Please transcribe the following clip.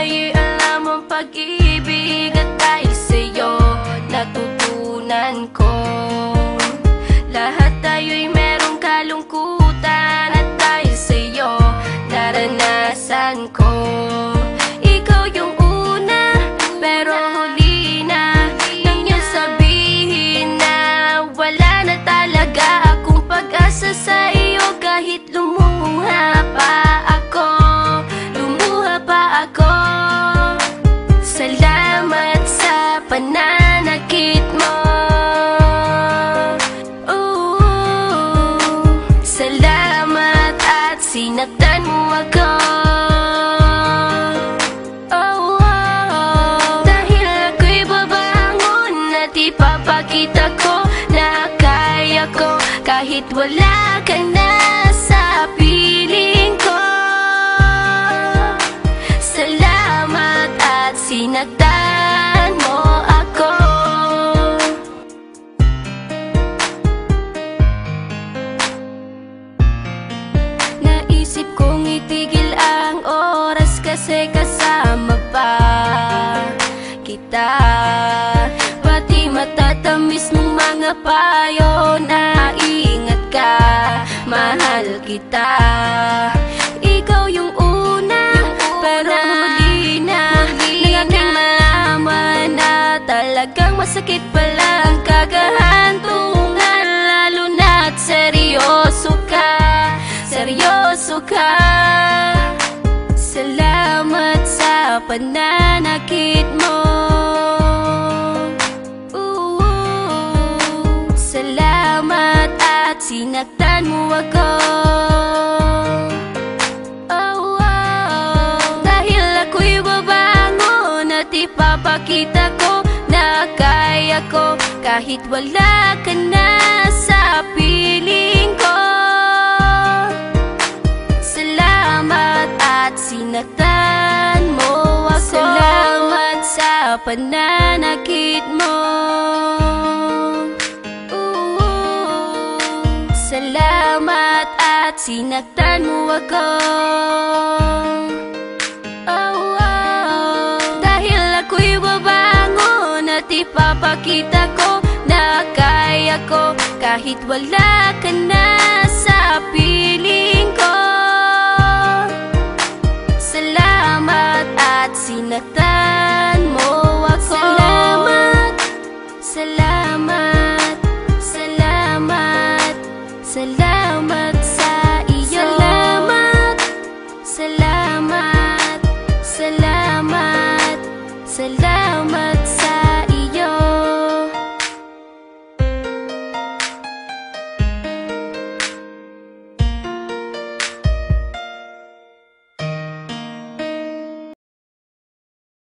ay alam ang pag-ibig, at dahil sa'yo natutunan ko. Lahat tayo'y merong kalungkutan, at dahil sa'yo naranasan ko. Ikaw yung una, pero huli na nang iyong sabihin na wala na talaga akong pag-asa sa iyo. Kahit lumuha pa ako, salamat sa pananakit mo. Salamat at sinaktan mo ako. Dahil ako'y babangon at ipapakita ko na kaya ko kahit wala ka na sa piling ko. Salamat at sinaktan mo ako. Naisip kong itigil ang oras kasi kasama pa kita. Pati matatamis mong mga payo na ingat ka, mahal kita. Ikaw yung una, pero huli na nang aking malaman na talagang masakit pala ang kagahantungan. Lalo na't seryoso ka, seryoso ka. Salamat sa pananakit mo. Salamat at sinaktan mo ako. Dahil ako'y babangon at ipapakita ko na kaya ko kahit wala ka na sa piling ko. Salamat at sinaktan mo ako. Salamat sa pananakit mo. Salamat at sinaktan mo ako. Dahil ako'y babangon at ipapakita ko na kaya ko kahit wala ka na